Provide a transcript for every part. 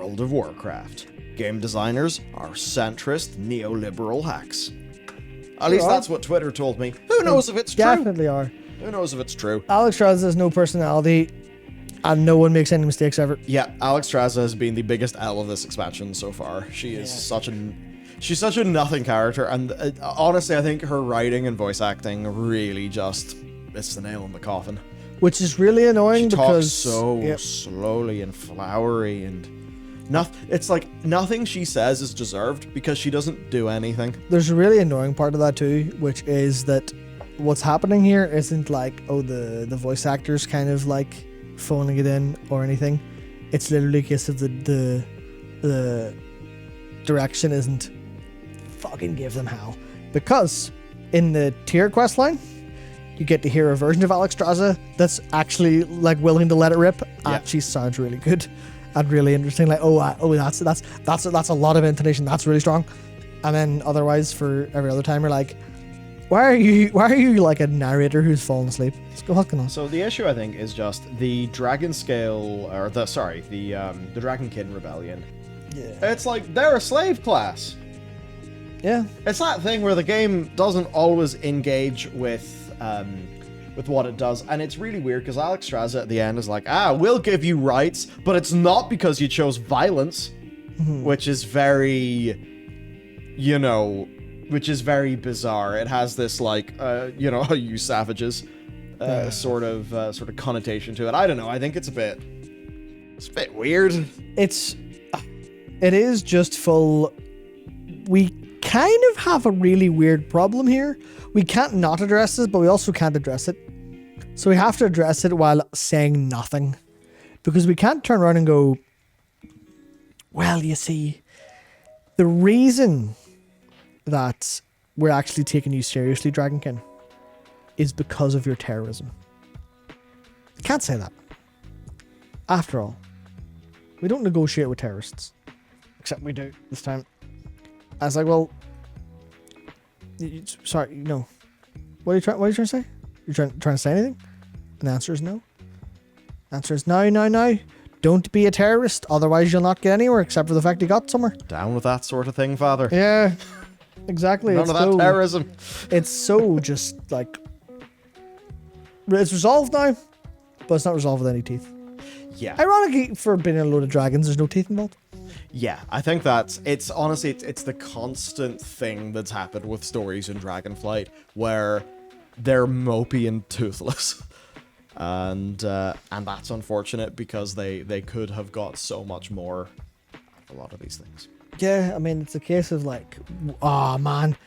World of Warcraft. Game designers are centrist neoliberal hacks. At least that's what Twitter told me. Who knows if it's true? Definitely are. Who knows if it's true? Alextraza has no personality, and no one makes any mistakes ever. Yeah, Alextraza has been the biggest L of this expansion so far. She's such a nothing character, and honestly, I think her writing and voice acting really just it's the nail in the coffin. Which is really annoying because talks so slowly and flowery, and it's like nothing she says is deserved because she doesn't do anything. There's a really annoying part of that too, which is that what's happening here isn't like, oh, the voice actors kind of like phoning it in or anything. It's literally a case of the direction isn't fucking give them hell. Because in the tier quest line, you get to hear a version of Alextraza that's actually like willing to let it rip. And she sounds really good and really interesting. Like, that's a lot of intonation. That's really strong. And then otherwise, for every other time, you're like, why are you like a narrator who's fallen asleep? What's going on? So the issue, I think, is just the Dragon Scale, or the Dragonkin Rebellion. Yeah. It's like they're a slave class. Yeah. It's that thing where the game doesn't always engage with what it does, and it's really weird because Alexstraza at the end is like, we'll give you rights, but it's not because you chose violence, which is very, which is very bizarre. It has this like, you savages, sort of connotation to it. I don't know. I think it's a bit weird. It is just full. We kind of have a really weird problem here. We can't not address this, but we also can't address it. So we have to address it while saying nothing. Because we can't turn around and go, well, you see, the reason that we're actually taking you seriously, Dragonkin, is because of your terrorism. I can't say that. After all, we don't negotiate with terrorists. Except we do this time. I was like, well, sorry, no. What are you trying to say? You're trying to say anything? And the answer is no. The answer is no. Don't be a terrorist, otherwise you'll not get anywhere except for the fact you got somewhere. Down with that sort of thing, father. Yeah, exactly. None of that terrorism. It's so just like, it's resolved now, but it's not resolved with any teeth. Yeah. Ironically, for being a load of dragons, there's no teeth involved. Yeah, I think it's honestly it's the constant thing that's happened with stories in Dragonflight where they're mopey and toothless. And that's unfortunate because they could have got so much more out of a lot of these things. Yeah, I mean, it's a case of like, man,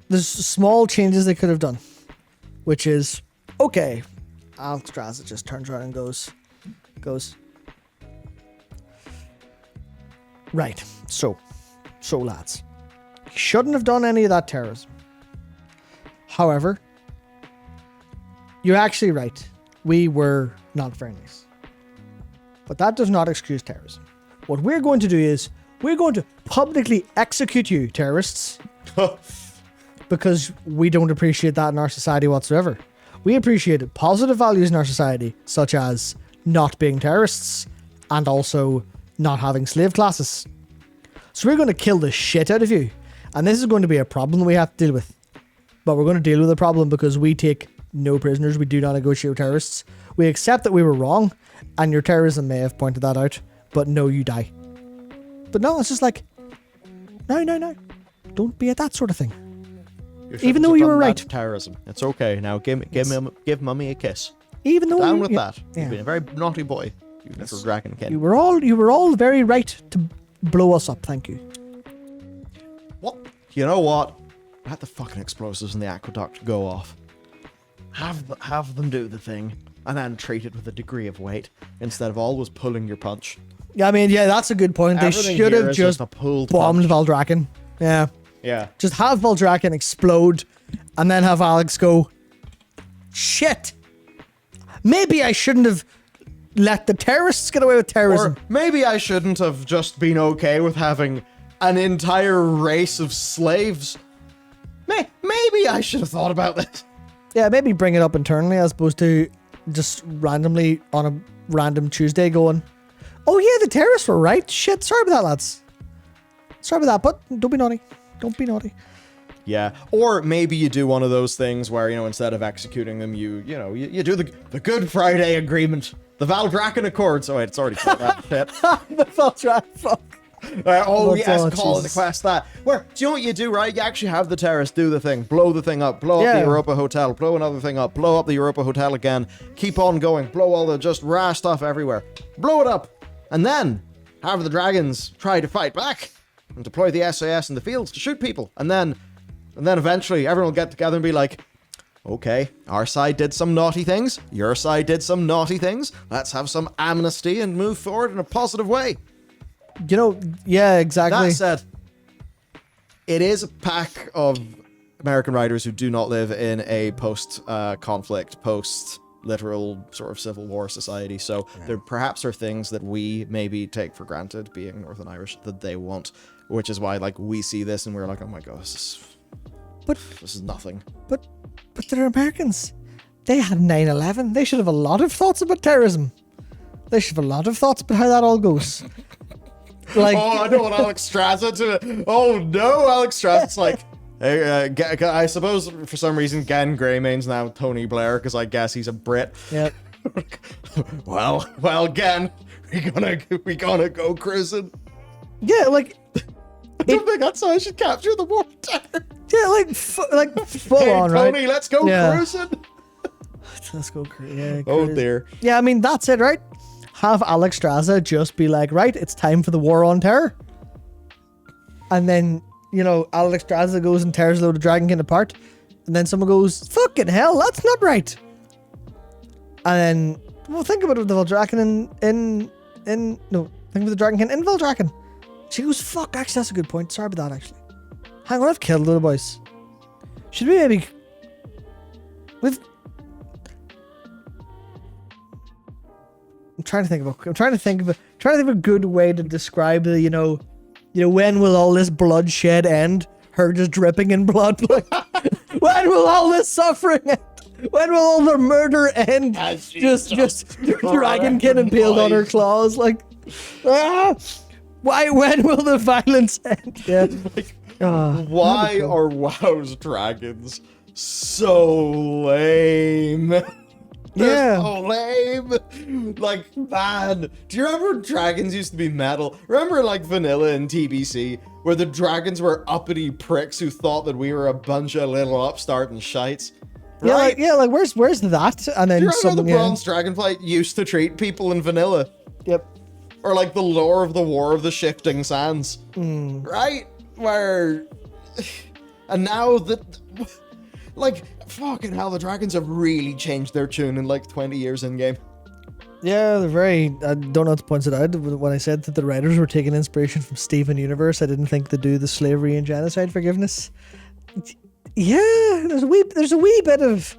there's small changes they could have done, which is, okay, Alextraza just turns around and goes, right, so lads, you shouldn't have done any of that terrorism. However, you're actually right. We were not very nice. But that does not excuse terrorism. What we're going to do is, we're going to publicly execute you, terrorists. Because we don't appreciate that in our society whatsoever. We appreciate positive values in our society, such as not being terrorists, and also not having slave classes. So we're going to kill the shit out of you. And this is going to be a problem we have to deal with. But we're going to deal with the problem because we take no prisoners. We do not negotiate with terrorists. We accept that we were wrong, and your terrorism may have pointed that out, but no, you die. But no, it's just like, no. Don't be at that sort of thing. Even though you were right. Terrorism. It's okay. Now give mummy a kiss. Even though down with that. Yeah. You've been a very naughty boy. You little Dragonkin. You were all very right to blow us up. Thank you. What? You know what? Let the fucking explosives in the aqueduct go off. Have them do the thing, and then treat it with a degree of weight instead of always pulling your punch. Yeah, I mean, yeah, that's a good point. Everything they should have just bombed punch. Valdrakken. Yeah. Yeah. Just have Valdrakken explode, and then have Alex go, shit. Maybe I shouldn't have let the terrorists get away with terrorism. Or maybe I shouldn't have just been okay with having an entire race of slaves. Maybe I should have thought about this. Yeah, maybe bring it up internally as opposed to just randomly on a random Tuesday going, Oh yeah, the terrorists were right. Shit, sorry about that, lads. Sorry about that, but don't be naughty. Don't be naughty. Yeah, or maybe you do one of those things where, instead of executing them, you do the Good Friday Agreement, the Valdrakken Accords. Oh wait, it's already called that shit. The Valdrakken, fuck. Yes, call it the quest that. Where, do you know what you do, right? You actually have the terrorists do the thing, blow the thing up, blow up the Europa Hotel, blow another thing up, blow up the Europa Hotel again, keep on going, blow all the just raw stuff everywhere, blow it up, and then have the dragons try to fight back and deploy the SAS in the fields to shoot people, and then eventually everyone will get together and be like, okay, our side did some naughty things, your side did some naughty things, let's have some amnesty and move forward in a positive way. Yeah, exactly. That said, it is a pack of American writers who do not live in a post-conflict, post-literal sort of Civil War society, so there perhaps are things that we maybe take for granted, being Northern Irish, that they won't, which is why, we see this and we're like, oh my god, this is nothing. But they're Americans. They had 9/11. They should have a lot of thoughts about terrorism. They should have a lot of thoughts about how that all goes. I don't want Alextraza to... Oh no, Alexstraza's like... Hey, I suppose for some reason Gan Greymane's now Tony Blair, because I guess he's a Brit. Yep. well, Gan, we gonna go cruising. Yeah, I don't think that's how I should capture the war terror. Yeah, full hey, on, Tony, right? let's go cruising. Let's go cruising. Yeah, oh dear. Yeah, I mean, that's it, right? Have Alextraza just be like, right, it's time for the war on terror. And then, Alexstraza goes and tears a load of Dragonkin apart. And then someone goes, fucking hell, that's not right. And then, think about it with the Valdrakken think about the Dragonkin in Valdrakken. She goes, fuck, actually, that's a good point. Sorry about that, actually. Hang on, I've killed little boys. Should we maybe... I'm trying to think of a good way to describe the, when will all this bloodshed end? Her just dripping in blood. When will all this suffering end? When will all the murder end? Just Dragonkin impaled on her claws, Why? When will the violence end? Yeah. Why are WoW's dragons so lame? They're so lame. Man, do you remember dragons used to be metal? Remember vanilla and TBC, where the dragons were uppity pricks who thought that we were a bunch of little upstart and shites? Right? Where's that? And then do you remember the Bronze Dragonflight used to treat people in vanilla? Yep. Or the lore of the War of the Shifting Sands. Right? Where... And now that... fucking hell, the dragons have really changed their tune in 20 years in-game. Yeah, they're very... I don't know how to point it out. When I said that the writers were taking inspiration from Steven Universe, I didn't think they'd do the slavery and genocide forgiveness. Yeah, there's a wee bit of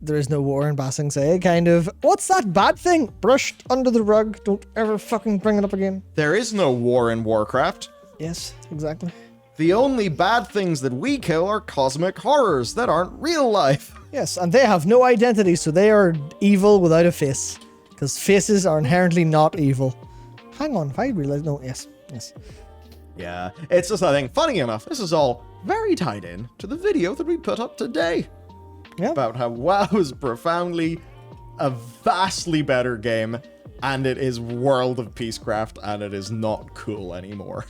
there is no war in Basing Say, kind of, what's that bad thing? Brushed under the rug, don't ever fucking bring it up again. There is no war in Warcraft. Yes, exactly. The only bad things that we kill are cosmic horrors that aren't real life. Yes, and they have no identity, so they are evil without a face. Because faces are inherently not evil. Hang on, if I realize... No, yes. Yeah, it's just, I think, funny enough, this is all very tied in to the video that we put up today. Yeah. About how WoW is profoundly a vastly better game, and it is World of Peacecraft, and it is not cool anymore.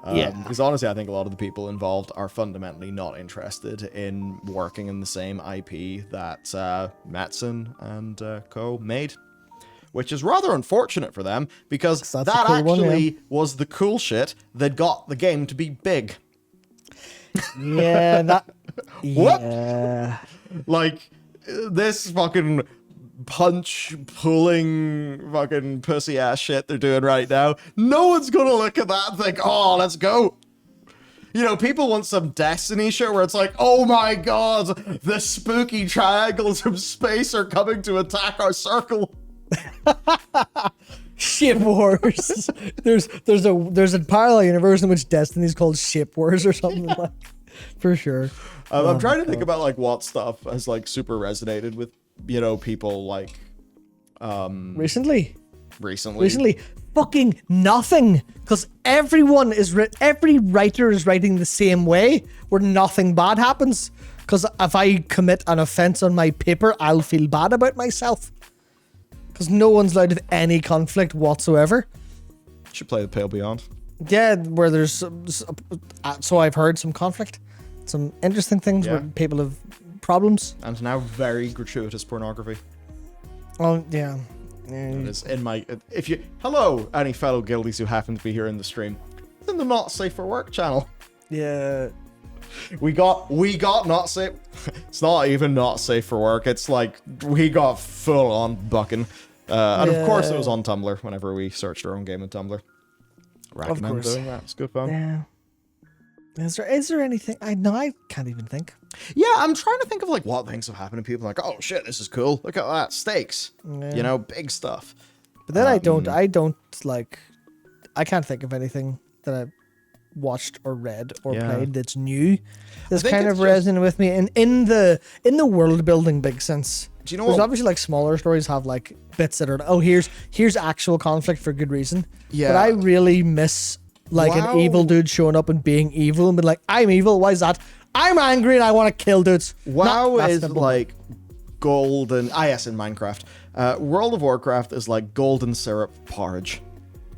Because honestly, I think a lot of the people involved are fundamentally not interested in working in the same IP that Metzen and co made. Which is rather unfortunate for them, because that actually was the cool shit that got the game to be big. Yeah, that... What? Yeah. This fucking punch-pulling fucking pussy-ass shit they're doing right now, no one's gonna look at that and think, oh, let's go. People want some Destiny shit where it's oh my god, the spooky triangles from space are coming to attack our circle. Ship Wars. There's a parallel universe in which Destiny's called Ship Wars or something for sure. I'm trying to think about what stuff has super resonated with people Recently. Recently. Fucking nothing. Because every writer is writing the same way where nothing bad happens. Because if I commit an offense on my paper, I'll feel bad about myself. Because no one's allowed to have any conflict whatsoever. Should play the Pale Beyond. Yeah, where there's so I've heard some conflict, some interesting things where people have problems. And now very gratuitous pornography. Oh yeah. It is in my hello any fellow guildies who happen to be here in the stream. It's in the Not Safe for Work channel. Yeah. We got not safe. It's not even not safe for work. It's like we got full on bucking. And of course it was on Tumblr whenever we searched our own game in Tumblr. Recommend doing that. It's good fun. Yeah. Is there anything? I can't even think. Yeah, I'm trying to think of like what things have happened to people. Like, oh shit, this is cool. Look at that, stakes. Yeah. You know, big stuff. But then I don't like. I can't think of anything that I watched or read or played that's new. That's kind of resonating with me in the world building big sense. Do you know There's what? obviously like smaller stories have like bits that are here's actual conflict for good reason. Yeah. But I really miss like an evil dude showing up and being evil and being like, I'm evil, why is that? I'm angry and I want to kill dudes. WoW That's is simple. like golden. Yes, in Minecraft. World of Warcraft is like golden syrup porridge,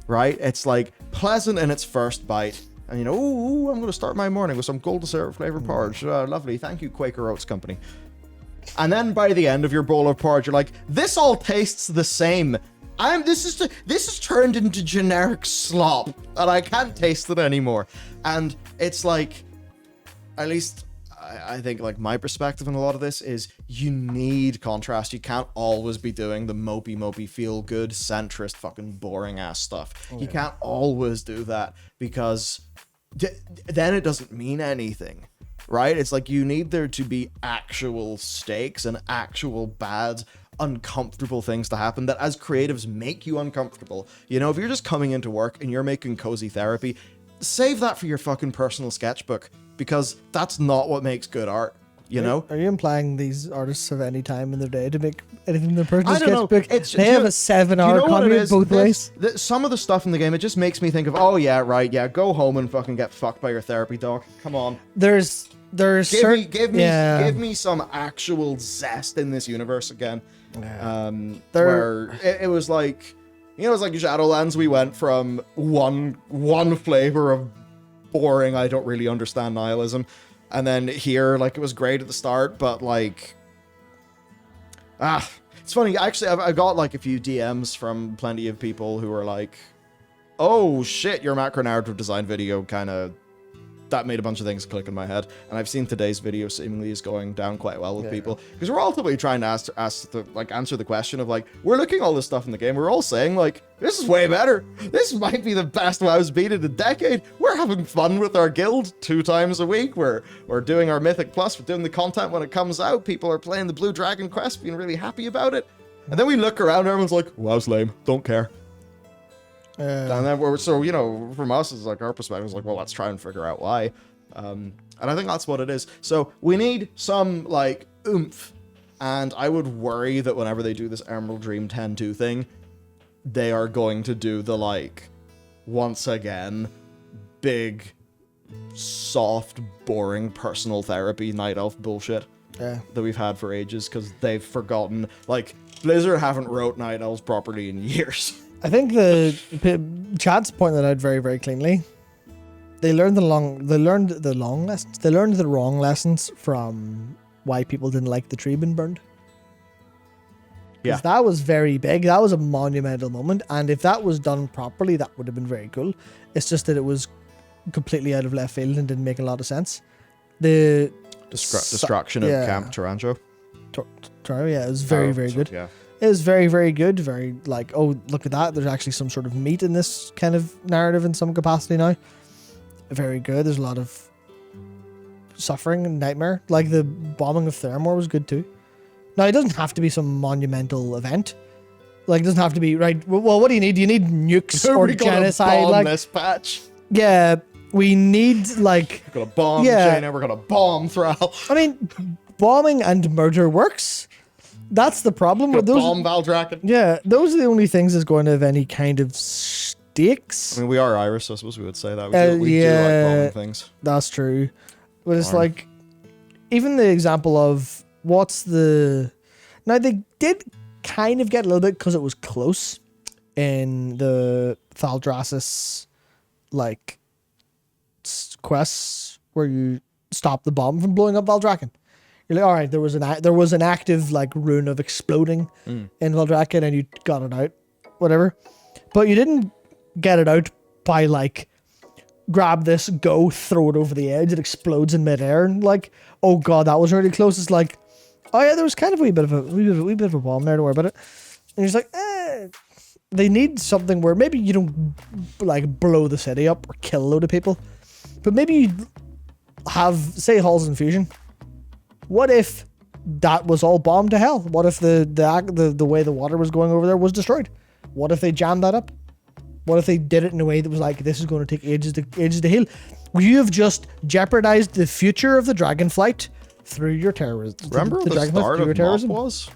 right? It's like pleasant in its first bite. And you know, ooh, I'm going to start my morning with some golden syrup flavored porridge. Lovely. Thank you, Quaker Oats Company. And then by the end of your bowl of porridge, you're like, this all tastes the same. This is turned into generic slop, and I can't taste it anymore. And it's like, at least I think like my perspective on a lot of this is you need contrast. You can't always be doing the mopey feel good centrist fucking boring ass stuff. You can't always do that because then it doesn't mean anything, right? It's like you need there to be actual stakes and actual bad uncomfortable things to happen that as creatives make you uncomfortable. You know, if you're just coming into work and you're making cozy therapy, save that for your fucking personal sketchbook, because that's not what makes good art, you know? Are you implying these artists have any time in their day to make anything in their personal I don't know. sketchbook? They have a 7-hour commute both ways. Some of the stuff in the game, it just makes me think of, oh yeah, right, yeah, go home and fucking get fucked by your therapy dog. Come on. Give me some actual zest in this universe again. Where it was like, you know, it was like Shadowlands. We went from one flavor of boring, I don't really understand nihilism, and then here, like, it was great at the start, but like, it's funny. Actually, I got like a few DMs from plenty of people who were like, "Oh shit, your macro narrative design video kind of." That made a bunch of things click in my head, and I've seen today's video seemingly is going down quite well with people, because we're ultimately trying to answer the question of like, we're looking at all this stuff in the game, we're all saying like, this is way better, this might be the best WoW's been in a decade, we're having fun with our guild 2 times a week, we're doing our Mythic Plus, we're doing the content when it comes out, people are playing the Blue Dragon quest, being really happy about it, and then we look around and everyone's like, WoW's lame, don't care. And then so, you know, from us, it's like our perspective is like, well, let's try and figure out why. And I think that's what it is. So we need some like oomph. And I would worry that whenever they do this Emerald Dream 10-2 thing, they are going to do the like, once again, big, soft, boring personal therapy night elf bullshit that we've had for ages, because they've forgotten, like, Blizzard haven't wrote night elves properly in years. I think Chad's pointed that out very, very cleanly. They learned the wrong lessons from why people didn't like the tree being burned. Yeah. That was very big. That was a monumental moment, and if that was done properly, that would have been very cool. It's just that it was completely out of left field and didn't make a lot of sense. The destruction of Camp Taranjo. Yeah, it was very, very good. Yeah. It was very, very good. Very like, oh, look at that. There's actually some sort of meat in this kind of narrative in some capacity now. Very good. There's a lot of suffering and nightmare. Like the bombing of Theramore was good too. Now, it doesn't have to be some monumental event. Like, it doesn't have to be, right, well, what do you need? Do you need nukes or genocide? Bomb like this patch. Yeah, we need, like... We're gonna bomb Jaina, we're gonna bomb Thrall. I mean, bombing and murder works. That's the problem with those. Bomb Valdrakken. Yeah, those are the only things that's going to have any kind of stakes. I mean, we are Irish, so I suppose we would say that. We do like bombing things. That's true. But it's like, even the example of what's the... Now, they did kind of get a little bit because it was close in the Thaldraszus, like, quests where you stop the bomb from blowing up Valdrakken. You're like, all right, there was an active, like, rune of exploding in Valdrakken and you got it out, whatever. But you didn't get it out by, like, grab this, go, throw it over the edge, it explodes in midair, and like, oh god, that was really close. It's like, oh yeah, there was kind of a wee bit of a bomb there, don't worry about it. And he's like, they need something where maybe you don't like blow the city up or kill a load of people, but maybe you have, say, Halls and Fusion. What if that was all bombed to hell? What if the way the water was going over there was destroyed? What if they jammed that up? What if they did it in a way that was like, this is going to take ages to heal? You have just jeopardized the future of the Dragonflight through your terrorism. Remember the start of terrorism was?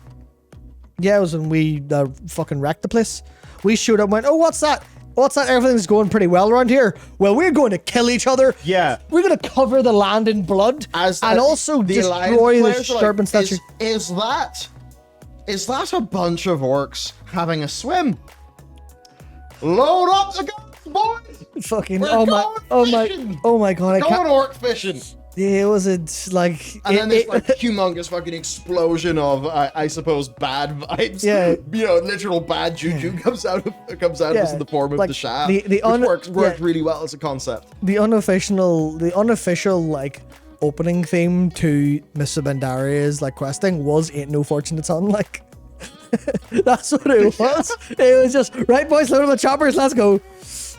Yeah, it was when we fucking wrecked the place. We showed up and went, oh, what's that? What's that? Everything's going pretty well around here. Well, we're going to kill each other. Yeah. We're going to cover the land in blood and also destroy the serpent statue. Is that a bunch of orcs having a swim? Load up the guns, boys! Fucking, We're oh my god, I going can't. orc fishing. Yeah, it was like... And then this like humongous fucking explosion of, I suppose, bad vibes. Yeah. You know, literal bad juju comes out of us in the form of like, the shaft. which worked really well as a concept. The unofficial like opening theme to Miss Bandaria's like questing was Ain't No Fortunate Son, like that's what it was. It was just, right boys, load up the choppers, let's go.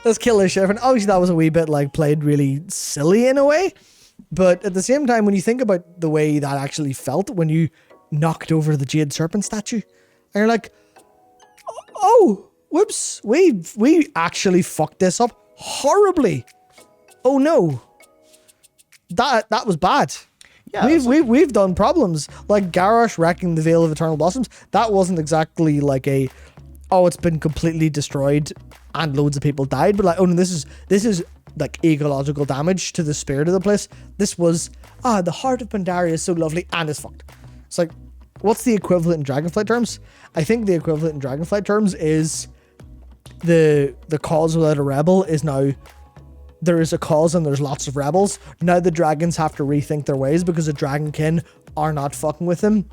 Let's kill this shit. And obviously that was a wee bit like played really silly in a way. But at the same time, when you think about the way that actually felt when you knocked over the Jade Serpent statue, and you're like, oh, whoops, we actually fucked this up horribly. Oh no, that was bad. Yeah, we've done problems like Garrosh wrecking the Veil of Eternal Blossoms. That wasn't exactly like it's been completely destroyed and loads of people died, but like, oh no, this is like ecological damage to the spirit of the place. This was, the heart of Pandaria is so lovely and it's fucked. It's like, what's the equivalent in Dragonflight terms? I think the equivalent in Dragonflight terms is the cause without a rebel is now, there is a cause and there's lots of rebels. Now the dragons have to rethink their ways because the Dragonkin are not fucking with them.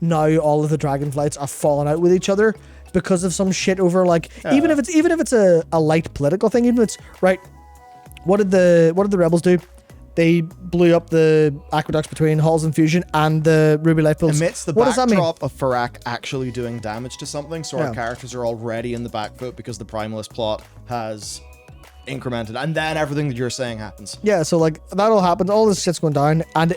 Now all of the Dragonflights are falling out with each other because of some shit over like, even if it's a light political thing, even if it's, right, what did the rebels do? They blew up the aqueducts between Halls and Fusion and the Ruby Light Pools. Amidst the backdrop of Farak actually doing damage to something, so our characters are already in the back foot because the Primalist plot has incremented, and then everything that you're saying happens. Yeah, so like that all happens, all this shit's going down, and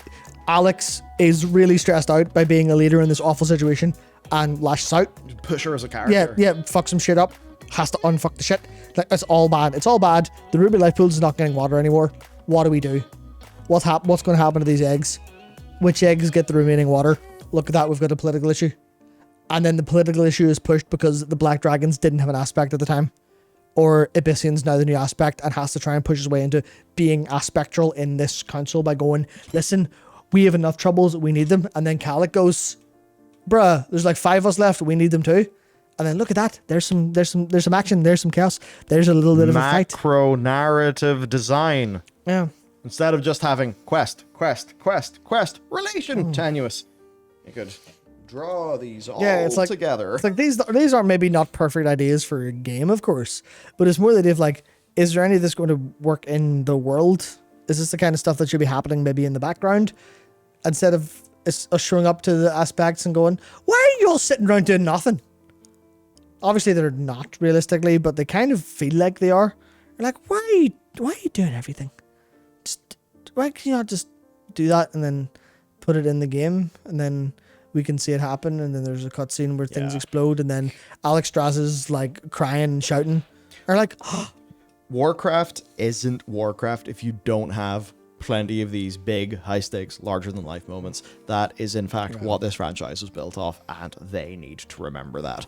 Alex is really stressed out by being a leader in this awful situation and lashes out. Push her as a character. Yeah, fuck some shit up. Has to unfuck the shit. Like, it's all bad. It's all bad. The Ruby Life Pools is not getting water anymore. What do we do? What's going to happen to these eggs? Which eggs get the remaining water? Look at that. We've got a political issue. And then the political issue is pushed because the Black Dragons didn't have an aspect at the time. Or Abyssian's now the new aspect and has to try and push his way into being aspectral in this council by going, listen, we have enough troubles. We need them. And then Kalik goes, bruh, there's like 5 of us left. We need them too. And then look at that. There's some action. There's some chaos. There's a little bit of a fight. Macro narrative design. Yeah. Instead of just having quest, relation, tenuous. You could draw these all together. It's like these are maybe not perfect ideas for a game, of course, but it's more the idea of like, is there any of this going to work in the world? Is this the kind of stuff that should be happening maybe in the background instead of us showing up to the aspects and going, why are you all sitting around doing nothing? Obviously, they're not realistically, but they kind of feel like they are. You're like, why are you doing everything? Why can you not just do that and then put it in the game, and then we can see it happen, and then there's a cutscene where things explode, and then Alexstraza's like crying and shouting. Or like, Warcraft isn't Warcraft if you don't have plenty of these big, high-stakes, larger-than-life moments. That is, in fact, what this franchise was built off, and they need to remember that.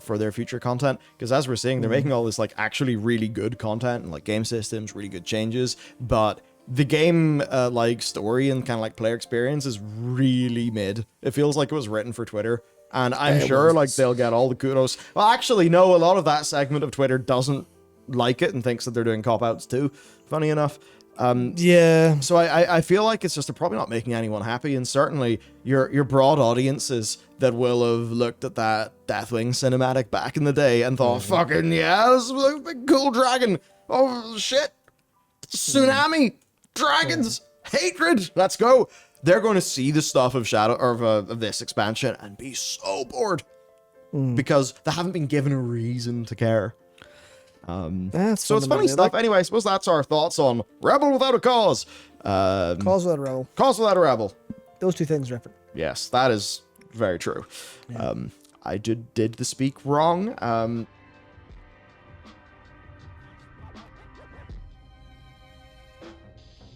For their future content, because as we're seeing, they're making all this like actually really good content and like game systems, really good changes, but the game like story and kind of like player experience is really mid. It feels like it was written for Twitter, and I'm sure like they'll get all the kudos. Well, actually, no, a lot of that segment of Twitter doesn't like it and thinks that they're doing cop-outs too, funny enough. Yeah. So I feel like it's just they're probably not making anyone happy, and certainly your broad audiences that will have looked at that Deathwing cinematic back in the day and thought, fucking yeah, this is a big cool dragon. Oh shit, tsunami, dragons, hatred, let's go. They're going to see the stuff of Shadow or of this expansion and be so bored because they haven't been given a reason to care. So it's funny stuff. Anyway, I suppose that's our thoughts on Rebel Without a Cause. Cause Without a Rebel. Cause Without a Rebel. Those two things are different. Yes, that is very true. Yeah. I did the speak wrong.